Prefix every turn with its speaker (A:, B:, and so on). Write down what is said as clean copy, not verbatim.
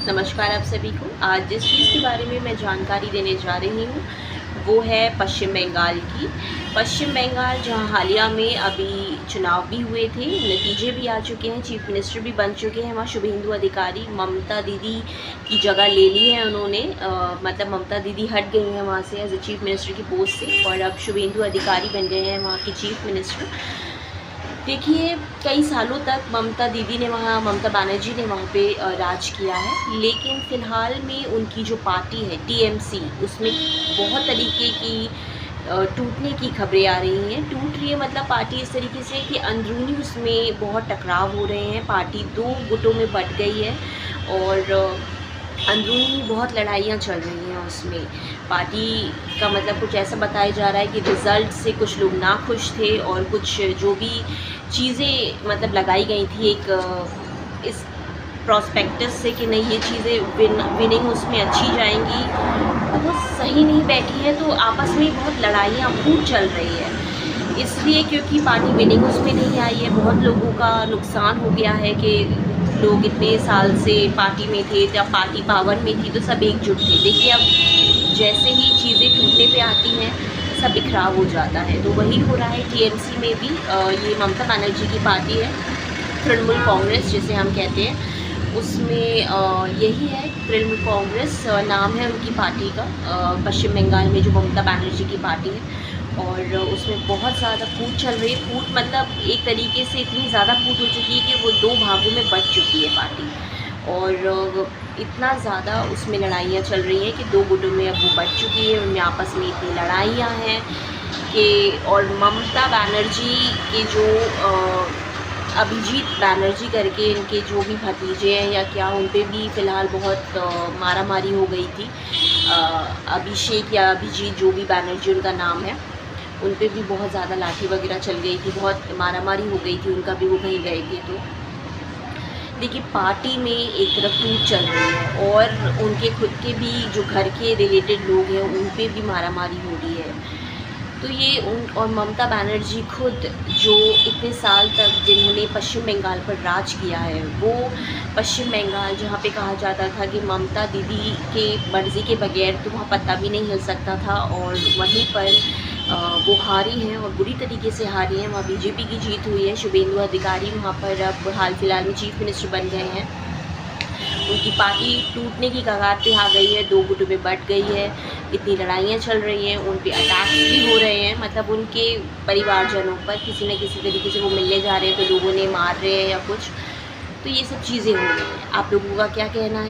A: नमस्कार आप सभी को। आज जिस चीज़ के बारे में मैं जानकारी देने जा रही हूँ वो है पश्चिम बंगाल की। पश्चिम बंगाल जहाँ हालिया में अभी चुनाव भी हुए थे, नतीजे भी आ चुके हैं, चीफ मिनिस्टर भी बन चुके हैं। वहाँ शुभेंदु अधिकारी ममता दीदी की जगह ले ली है उन्होंने। मतलब ममता दीदी हट गई हैं वहाँ से एज ए चीफ मिनिस्टर की पोस्ट से और अब शुभेंदु अधिकारी बन गए हैं वहाँ की चीफ मिनिस्टर। देखिए, कई सालों तक ममता बनर्जी ने वहाँ पे राज किया है, लेकिन फ़िलहाल में उनकी जो पार्टी है टीएमसी, उसमें बहुत तरीके की टूटने की खबरें आ रही हैं। टूट रही है मतलब पार्टी इस तरीके से कि अंदरूनी उसमें बहुत टकराव हो रहे हैं। पार्टी 2 गुटों में बँट गई है और अंदरूनी बहुत लड़ाइयाँ चल रही हैं उसमें। पार्टी का मतलब कुछ ऐसा बताया जा रहा है कि रिज़ल्ट से कुछ लोग नाखुश थे और कुछ जो भी चीज़ें मतलब लगाई गई थी एक इस प्रॉस्पेक्टस से कि नहीं ये चीज़ें विनिंग उसमें अच्छी जाएंगी, वो सही नहीं बैठी है। तो आपस में बहुत लड़ाइयाँ खूब चल रही है, इसलिए क्योंकि पार्टी विनिंग उसमें नहीं आई है। बहुत लोगों का नुकसान हो गया है कि लोग इतने साल से पार्टी में थे, जब पार्टी पावर में थी तो सब एकजुट थे। देखिए, अब जैसे ही चीज़ें टूटने पे आती हैं सब बिखराव हो जाता है, तो वही हो रहा है टीएमसी में भी। ये ममता बनर्जी की पार्टी है, तृणमूल कांग्रेस जिसे हम कहते हैं, उसमें यही है तृणमूल कांग्रेस नाम है उनकी पार्टी का। पश्चिम बंगाल में जो ममता बनर्जी की पार्टी है और उसमें बहुत ज़्यादा फूट चल रही है। फूट मतलब एक तरीके से इतनी ज़्यादा फूट हो चुकी है कि वो 2 भागों में बँट चुकी है पार्टी और इतना ज़्यादा उसमें लड़ाइयाँ चल रही हैं कि 2 गुटों में अब वो बँट चुकी है। उनमें आपस में इतनी लड़ाइयाँ हैं कि और ममता बनर्जी के जो अभिजीत बनर्जी करके इनके जो भी भतीजे हैं या क्या, उन पे भी फ़िलहाल बहुत मारामारी हो गई थी। अभिषेक या अभिजीत जो भी बनर्जी उनका नाम है, उन पे भी बहुत ज़्यादा लाठी वगैरह चल गई थी, बहुत मारामारी हो गई थी उनका भी, वो कहीं गए थे। तो देखिए, पार्टी में एक तरफ टूट चल रही है और उनके खुद के भी जो घर के रिलेटेड लोग हैं उन पे भी मारामारी हो रही है। तो ये और ममता बनर्जी खुद जो इतने साल तक जिन्होंने पश्चिम बंगाल पर राज किया है, वो पश्चिम बंगाल जहाँ पे कहा जाता था कि ममता दीदी के मर्ज़ी के बगैर तो वहाँ पत्ता भी नहीं हिल सकता था, और वहीं पर वो हारी हैं और बुरी तरीके से हारी हैं। वहाँ बीजेपी की जीत हुई है। शुभेंदु अधिकारी वहाँ पर अब हाल फिलहाल में चीफ मिनिस्टर बन गए हैं। उनकी पार्टी टूटने की कगार पे आ गई है, 2 गुटों में बँट गई है, इतनी लड़ाइयाँ चल रही हैं, उन पे अटैक्स भी हो रहे हैं। मतलब उनके परिवारजनों पर किसी न किसी तरीके से वो मिलने जा रहे हैं तो लोगों ने मार रहे हैं या कुछ, तो ये सब चीज़ें हो रही हैं। आप लोगों का क्या कहना है?